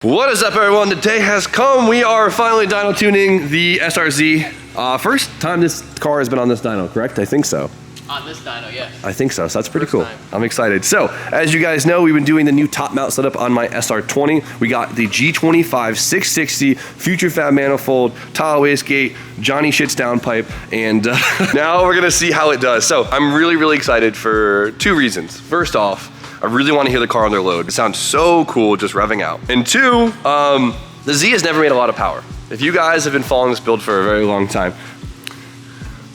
What is up, everyone? The day has come. We are finally dyno tuning the SRZ. First time this car has been on this dyno, correct? I think so. On this dyno, yes. I think so, so that's pretty cool. Time. I'm excited. So, as you guys know, we've been doing the new top mount setup on my SR20. We got the G25 660 Future Fab Manifold, tile wastegate, Johnny Shits downpipe, and now we're gonna see how it does. So, I'm really excited for two reasons. First off, I really want to hear the car on their load. It sounds so cool just revving out. And two, the Z has never made a lot of power. If you guys have been following this build for a very long time,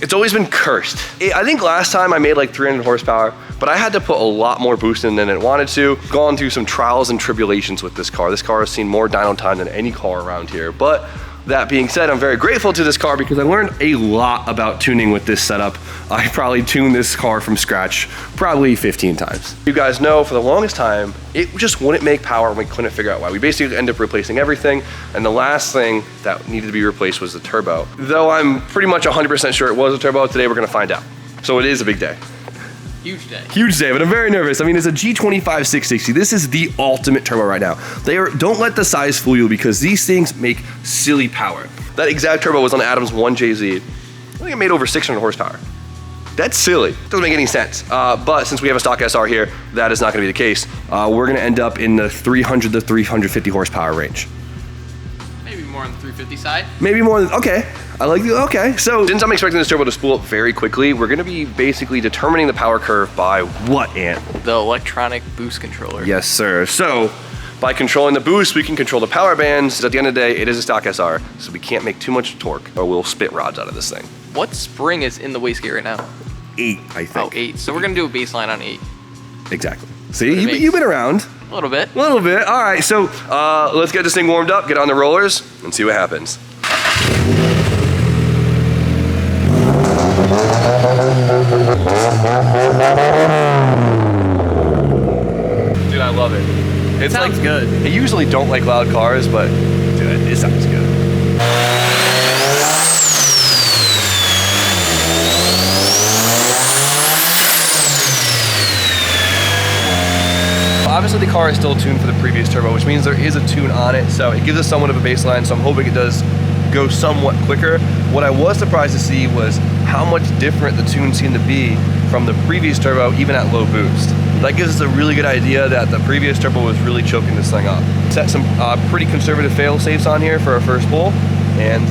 it's always been cursed. I think last time I made like 300 horsepower, but I had to put a lot more boost in than it wanted to. Gone through some trials and tribulations with this car. This car has seen more dyno time than any car around here. But that being said, I'm very grateful to this car because I learned a lot about tuning with this setup. I probably tuned this car from scratch probably 15 times. You guys know for the longest time, it just wouldn't make power and we couldn't figure out why. We basically ended up replacing everything, and the last thing that needed to be replaced was the turbo. Though I'm pretty much 100% sure it was a turbo, today we're gonna find out. So it is a big day. Huge day. Huge day, but I'm very nervous. I mean, it's a G25 660. This is the ultimate turbo right now. Don't let the size fool you because these things make silly power. That exact turbo was on the Adams 1JZ. I think it made over 600 horsepower. That's silly. Doesn't make any sense. But since we have a stock SR here, that is not gonna be the case. We're gonna end up in the 300 to 350 horsepower range. Maybe more on the 350 side. Maybe more than, okay. I like the, okay. So since I'm expecting this turbo to spool up very quickly, we're gonna be basically determining the power curve by what, Ant? The electronic boost controller. Yes, sir. So by controlling the boost, we can control the power bands. At the end of the day, it is a stock SR, so we can't make too much torque or we'll spit rods out of this thing. What spring is in the wastegate right now? 8, I think. Oh, 8. So we're gonna do a baseline on 8. Exactly. See, you've been around. A little bit. A little bit. All right, so let's get this thing warmed up, get on the rollers, and see what happens. Dude, I love it. It sounds good. I usually don't like loud cars, but dude, it sounds good. Obviously the car is still tuned for the previous turbo, which means there is a tune on it, so it gives us somewhat of a baseline, so I'm hoping it does go somewhat quicker. What I was surprised to see was how much different the tune seemed to be from the previous turbo, even at low boost. That gives us a really good idea that the previous turbo was really choking this thing up. Set some pretty conservative fail safes on here for our first pull, and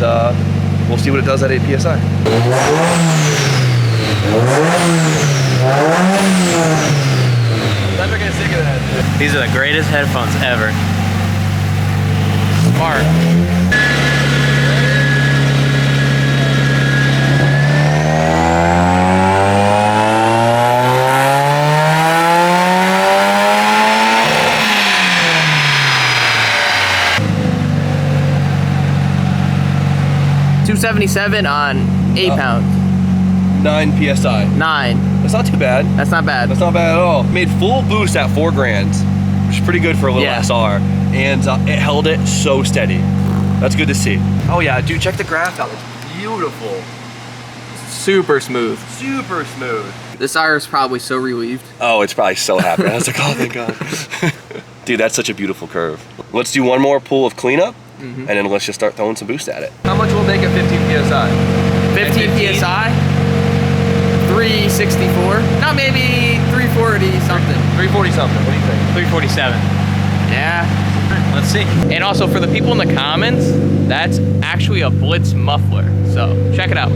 we'll see what it does at 8 PSI. Never get sick of that. These are the greatest headphones ever. Smart. $277 on 8 pounds. 9 PSI. 9. That's not too bad. That's not bad. That's not bad at all. Made full boost at 4 grand, which is pretty good for a little SR, and it held it so steady. That's good to see. Oh yeah, dude, check the graph out. It's beautiful. Super smooth. Super smooth. This R is probably so relieved. Oh, it's probably so happy. I was like, oh, thank God. Dude, that's such a beautiful curve. Let's do one more pull of cleanup, and then let's just start throwing some boost at it. How much will it make at 15 PSI? 15 PSI? 364? No, maybe 340 something. 340 something, what do you think? 347. Yeah. Let's see. And also for the people in the comments, that's actually a Blitz muffler. So check it out.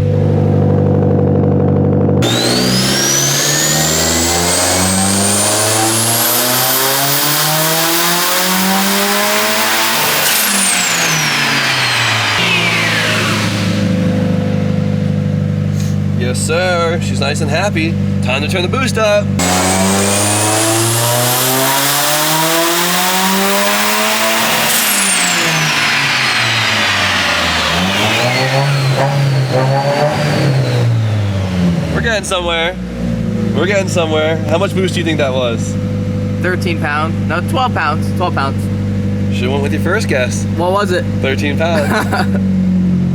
Yes, sir. She's nice and happy. Time to turn the boost up. We're getting somewhere. We're getting somewhere. How much boost do you think that was? 13 pounds. No, 12 pounds. 12 pounds. Should've went with your first guess. What was it? 13 pounds.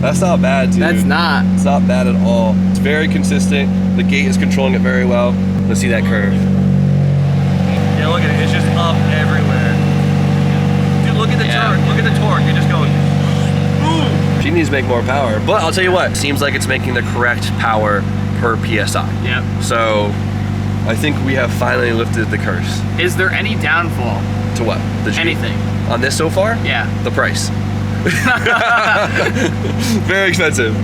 That's not bad, dude. That's not. It's not bad at all. It's very consistent. The gate is controlling it very well. Let's see that curve. Yeah, look at it. It's just up everywhere. Dude, look at the torque. Look at the torque. It just goes. Boom. She needs to make more power, but I'll tell you what. Seems like it's making the correct power per PSI. Yep. So I think we have finally lifted the curse. Is there any downfall? To what? The G? Anything. On this so far? Yeah. The price. Very expensive.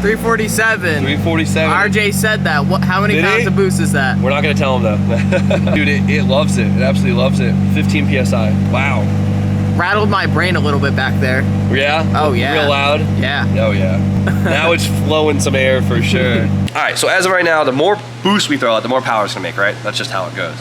347. 347. RJ said that. What? How many Did pounds he? of boost is that? We're not gonna tell him though. Dude, it loves it. It absolutely loves it. 15 PSI. Wow. Rattled my brain a little bit back there. Yeah? Oh yeah. Real loud? Yeah. Oh yeah. Now it's flowing some air for sure. All right, so as of right now, the more boost we throw out, the more power it's gonna make, right? That's just how it goes.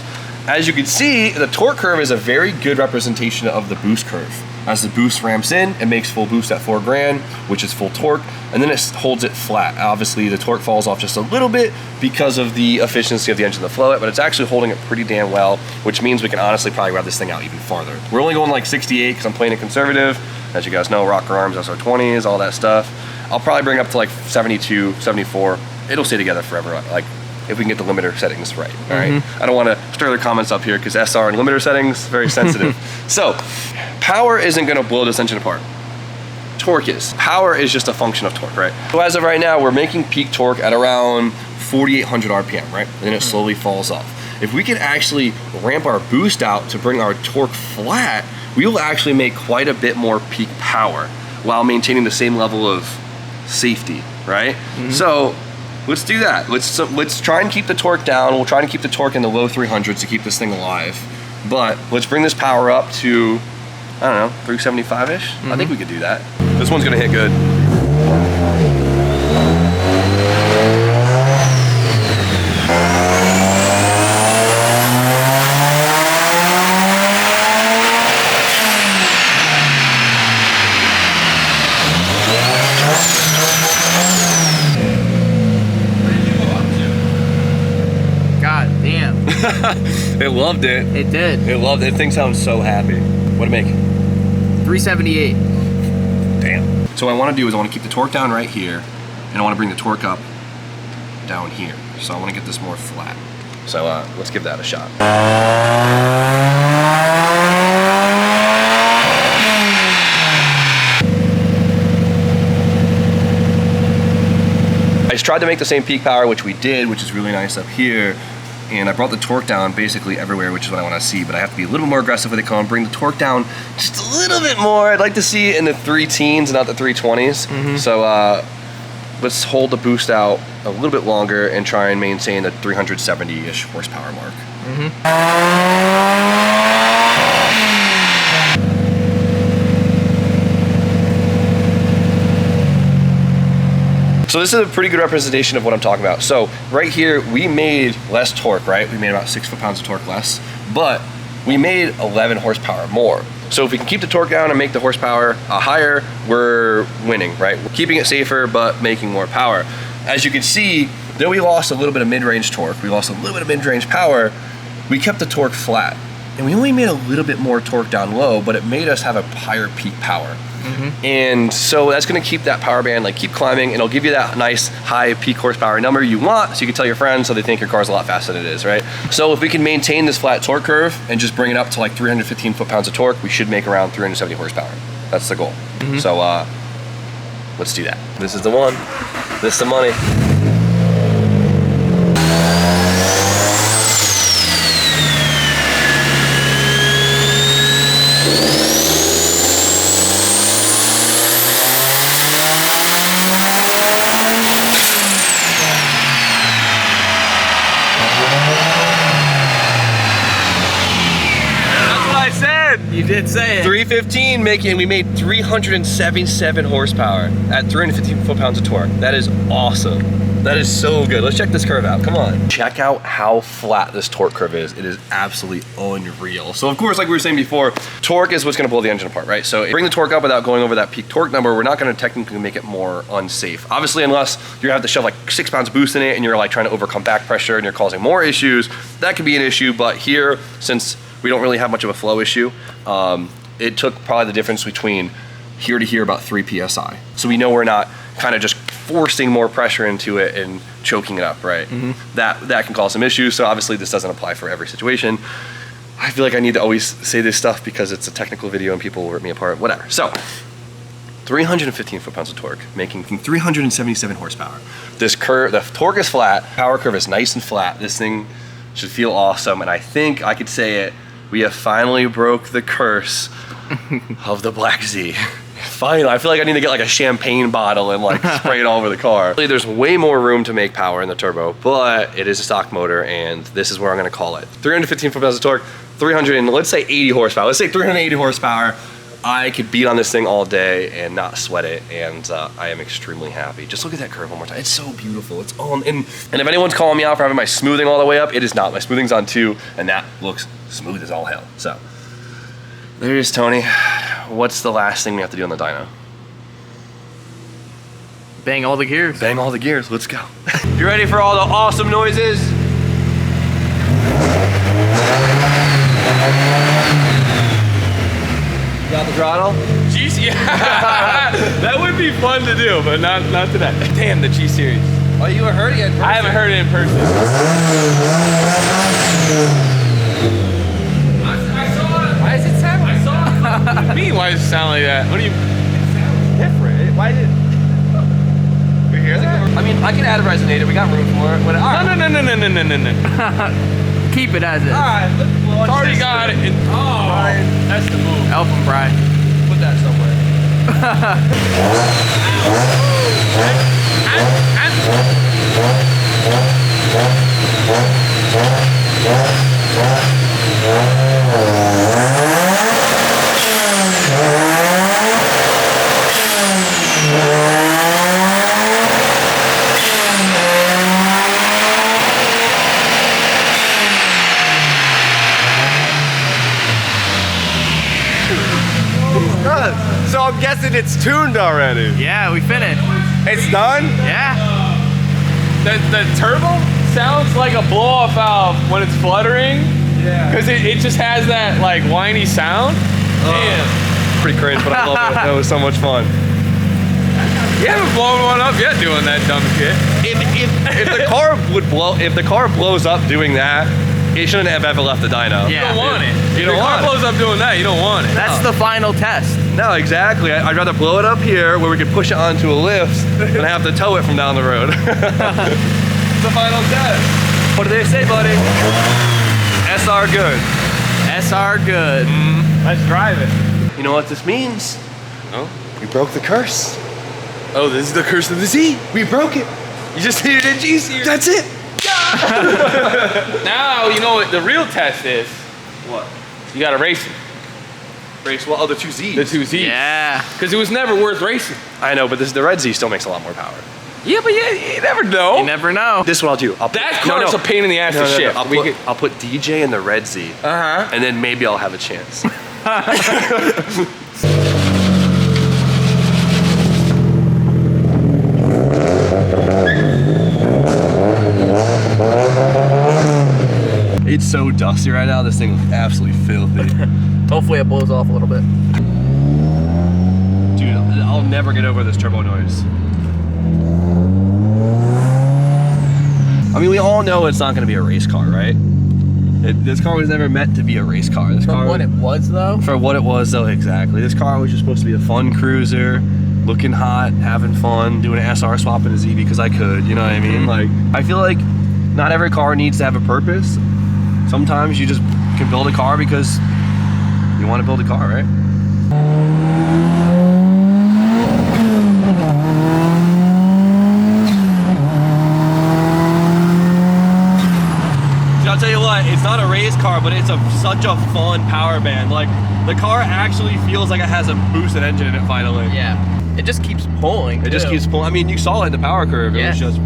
As you can see, the torque curve is a very good representation of the boost curve. As the boost ramps in, it makes full boost at 4 grand, which is full torque, and then it holds it flat. Obviously, the torque falls off just a little bit because of the efficiency of the engine to flow it, but it's actually holding it pretty damn well, which means we can honestly probably rev this thing out even farther. We're only going like 68 because I'm playing it conservative. As you guys know, rocker arms, SR20s, all that stuff. I'll probably bring up to like 72, 74. It'll stay together forever, like if we can get the limiter settings right, all right? I don't want to stir the comments up here because SR and limiter settings, very sensitive. So, power isn't going to blow this engine apart. Torque is. Power is just a function of torque, right? So as of right now, we're making peak torque at around 4,800 RPM, right? And then it slowly falls off. If we can actually ramp our boost out to bring our torque flat, we will actually make quite a bit more peak power while maintaining the same level of safety, right? So let's do that. Let's try and keep the torque down. We'll try and keep the torque in the low 300s to keep this thing alive. But let's bring this power up to, I don't know, 375-ish. I think we could do that. This one's gonna hit good. It loved it. It did. It loved it. The thing sounds so happy. What'd it make? 378. Damn. So what I want to do is I want to keep the torque down right here, and I want to bring the torque up down here. So I want to get this more flat. So let's give that a shot. I just tried to make the same peak power, which we did, which is really nice up here. And I brought the torque down basically everywhere, which is what I want to see, but I have to be a little bit more aggressive with it. Come on, bring the torque down just a little bit more. I'd like to see it in the 3 teens, not the 320s. So let's hold the boost out a little bit longer and try and maintain the 370-ish horsepower mark. So this is a pretty good representation of what I'm talking about. So right here, we made less torque, right? We made about 6 foot-pounds of torque less, but we made 11 horsepower more. So if we can keep the torque down and make the horsepower higher, we're winning, right? We're keeping it safer, but making more power. As you can see, though we lost a little bit of mid-range torque, we lost a little bit of mid-range power, we kept the torque flat. And we only made a little bit more torque down low, but it made us have a higher peak power. And so that's gonna keep that power band, like keep climbing, and it'll give you that nice high peak horsepower number you want, so you can tell your friends so they think your car's a lot faster than it is, right? So if we can maintain this flat torque curve and just bring it up to like 315 foot-pounds of torque, we should make around 370 horsepower. That's the goal. So let's do that. This is the one. This is the money. You did say it. 315 making, we made 377 horsepower at 315 foot-pounds of torque. That is awesome. That is so good. Let's check this curve out, come on. Check out how flat this torque curve is. It is absolutely unreal. So of course, like we were saying before, torque is what's gonna blow the engine apart, right? So bring the torque up without going over that peak torque number, we're not gonna technically make it more unsafe. Obviously, unless you have to shove like 6 pounds of boost in it and you're like trying to overcome back pressure and you're causing more issues, that could be an issue. But here, since we don't really have much of a flow issue. It took probably the difference between here to here about 3 PSI. So we know we're not kind of just forcing more pressure into it and choking it up, right? That can cause some issues. So obviously this doesn't apply for every situation. I feel like I need to always say this stuff because it's a technical video and people will rip me apart, whatever. So 315 foot-pounds of torque, making 377 horsepower. This curve, the torque is flat, power curve is nice and flat. This thing should feel awesome, and I think I could say it, we have finally broke the curse of the Black Z. Finally, I feel like I need to get like a champagne bottle and like spray it all over the car. There's way more room to make power in the turbo, but it is a stock motor, and this is where I'm gonna call it. 315 foot-pounds of torque, 300 and let's say 80 horsepower. Let's say 380 horsepower. I could beat on this thing all day and not sweat it, and I am extremely happy. Just look at that curve one more time. It's so beautiful. It's on, and if anyone's calling me out for having my smoothing all the way up, it is not. My smoothing's on 2, and that looks smooth as all hell. So there it is, Tony. What's the last thing we have to do on the dyno? Bang all the gears. Bang all the gears. Let's go. You ready for all the awesome noises? Got the throttle? Jeez, yeah. That would be fun to do, but not today. Damn, the G series. Oh, you heard it in person? I haven't heard it in person. I saw it. Why does it sound? I saw it. What do you mean, why does it sound like that? What do you? It sounds different. Why did? We hear it? I mean, I can add a resonator. We got room for it. All right. No. Keep it as is. Alright, let's It's already got it. That's the move. Help him, Brian. put that somewhere. So I'm guessing it's tuned already. Yeah, we finished. It's done? Yeah. The turbo sounds like a blow-off valve when it's fluttering. Yeah. Because it just has that like whiny sound. Damn. Pretty cringe, but I love it. That was so much fun. You haven't blown one up yet doing that dumb shit. If the car would blow, if the car blows up doing that, it shouldn't have ever left the dyno. You don't want it. You If don't the car want it. blows up doing that, you don't want it. That's the final test. No, exactly. I'd rather blow it up here where we could push it onto a lift than have to tow it from down the road. It's the final test. What do they say, buddy? SR good. SR good. Let's drive it. You know what this means? No? We broke the curse. Oh, this is the curse of the Z. We broke it. You just needed a G series. That's it. Now you know what the real test is. What? You gotta race it. Race? Well, oh, the two Z's. The two Z's. Yeah. Because it was never worth racing. I know, but the red Z still makes a lot more power. Yeah, but you never know. You never know. This is what I'll do. I'll put, That car's a pain in the ass to shift. I'll put DJ in the red Z, and then maybe I'll have a chance. It's so dusty right now. This thing looks absolutely filthy. Hopefully it blows off a little bit. Dude, I'll never get over this turbo noise. I mean, we all know it's not going to be a race car, right? This car was never meant to be a race car. This car, What it was though? for what it was, though, exactly. This car was just supposed to be a fun cruiser, looking hot, having fun, doing an SR swap in a Z because I could. You know what I mean? Like, I feel like not every car needs to have a purpose. Sometimes you just can build a car because you want to build a car, right? I'll tell you what, it's not a race car, but it's such a fun power band. Like, the car actually feels like it has a boosted engine in it finally. Yeah. It just keeps pulling. It just keeps pulling. I mean, you saw it in the power curve. It was just...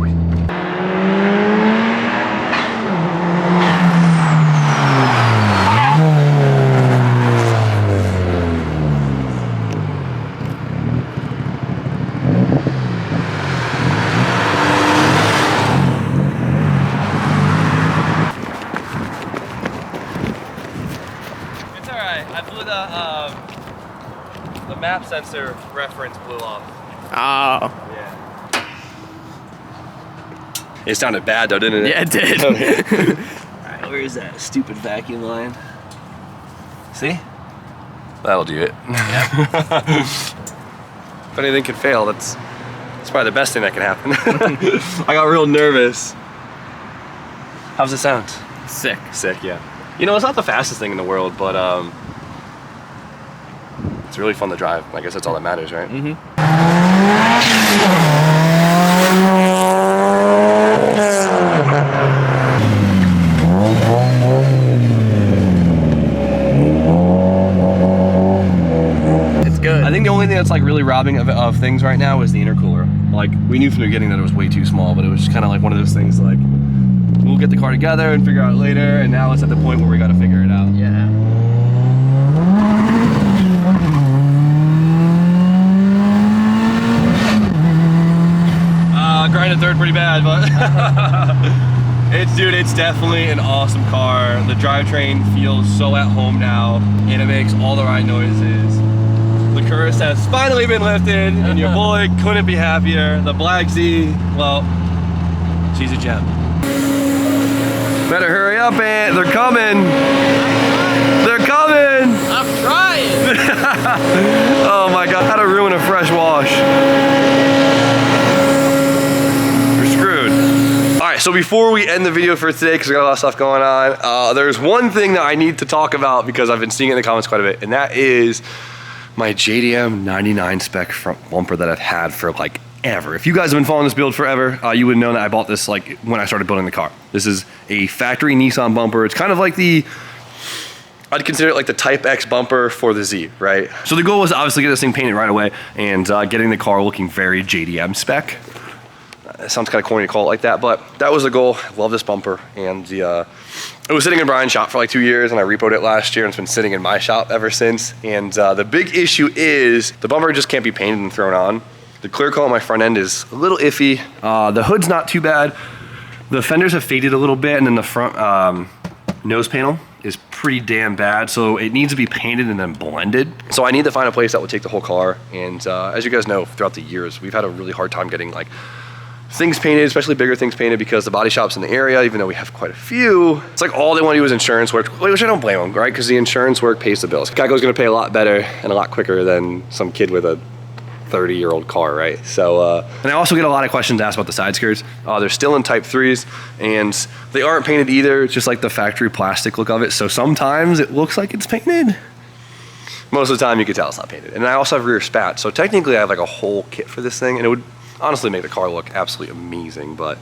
I blew the map sensor reference blew off. Oh. Yeah. It sounded bad though, didn't it? Yeah, it did. Alright, where is that stupid vacuum line? See? That'll do it. Yep. If anything can fail, that's probably the best thing that can happen. I got real nervous. How's it sound? Sick. Sick, yeah. You know, it's not the fastest thing in the world, but it's really fun to drive. I guess that's all that matters, right? Mm-hmm. It's good. I think the only thing that's like really robbing of things right now is the intercooler. Like, we knew from the beginning that it was way too small, but it was just kind of like one of those things like, we'll get the car together and figure out it later, and now it's at the point where we got to figure it out. Yeah. Grinded third pretty bad, but it's definitely an awesome car. The drivetrain feels so at home now, and it makes all the right noises. The curse has finally been lifted, and your boy couldn't be happier. The Black Z, well, she's a gem. Better hurry up, Aunt. They're coming. They're coming. I'm trying. Oh my God, how to ruin a fresh wash. You're screwed. All right, so before we end the video for today, because we got a lot of stuff going on, there's one thing that I need to talk about because I've been seeing it in the comments quite a bit, and that is my JDM 99 spec front bumper that I've had for like ever. If you guys have been following this build forever, you would know that I bought this like when I started building the car. This is a factory Nissan bumper. It's kind of like I'd consider it like the Type X bumper for the Z, right? So the goal was to obviously get this thing painted right away and getting the car looking very JDM spec. It sounds kind of corny to call it like that, but that was the goal. I love this bumper, and it was sitting in Brian's shop for like 2 years, and I repoed it last year, and it's been sitting in my shop ever since. And the big issue is the bumper just can't be painted and thrown on. The clear coat on my front end is a little iffy. The hood's not too bad. The fenders have faded a little bit, and then the front nose panel is pretty damn bad, so it needs to be painted and then blended. So I need to find a place that will take the whole car, and as you guys know, throughout the years, we've had a really hard time getting like things painted, especially bigger things painted, because the body shops in the area, even though we have quite a few, it's like all they want to do is insurance work, which I don't blame them, right? Because the insurance work pays the bills. Geico's gonna pay a lot better and a lot quicker than some kid with a 30-year-old car, right? So, and I also get a lot of questions asked about the side skirts. They're still in Type 3s, and they aren't painted either. It's just like the factory plastic look of it. So sometimes it looks like it's painted. Most of the time you can tell it's not painted. And I also have rear spats. So technically I have like a whole kit for this thing, and it would honestly make the car look absolutely amazing, but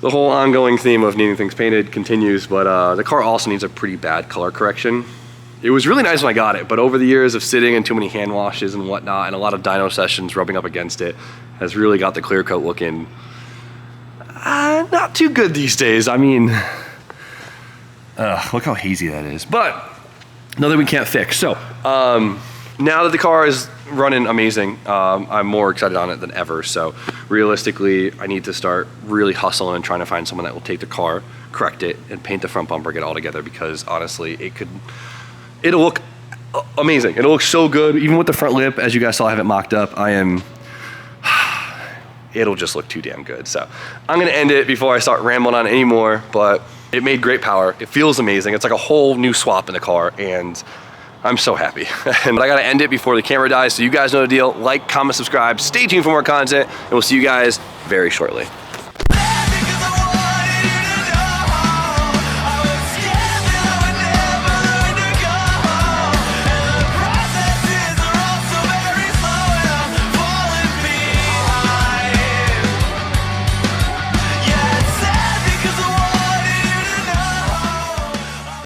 the whole ongoing theme of needing things painted continues. But the car also needs a pretty bad color correction. It was really nice when I got it, but over the years of sitting and too many hand washes and whatnot, and a lot of dyno sessions rubbing up against it, has really got the clear coat looking not too good these days. I mean, look how hazy that is. But nothing we can't fix. So now that the car is running amazing, I'm more excited on it than ever. So realistically, I need to start really hustling and trying to find someone that will take the car, correct it, and paint the front bumper, get it all together, because honestly, it'll look amazing. It'll look so good, even with the front lip. As you guys saw, I have it mocked up. It'll just look too damn good. So I'm gonna end it before I start rambling on anymore, but it made great power. It feels amazing. It's like a whole new swap in the car, and I'm so happy. But I gotta end it before the camera dies, so you guys know the deal. Like, comment, subscribe, stay tuned for more content, and we'll see you guys very shortly.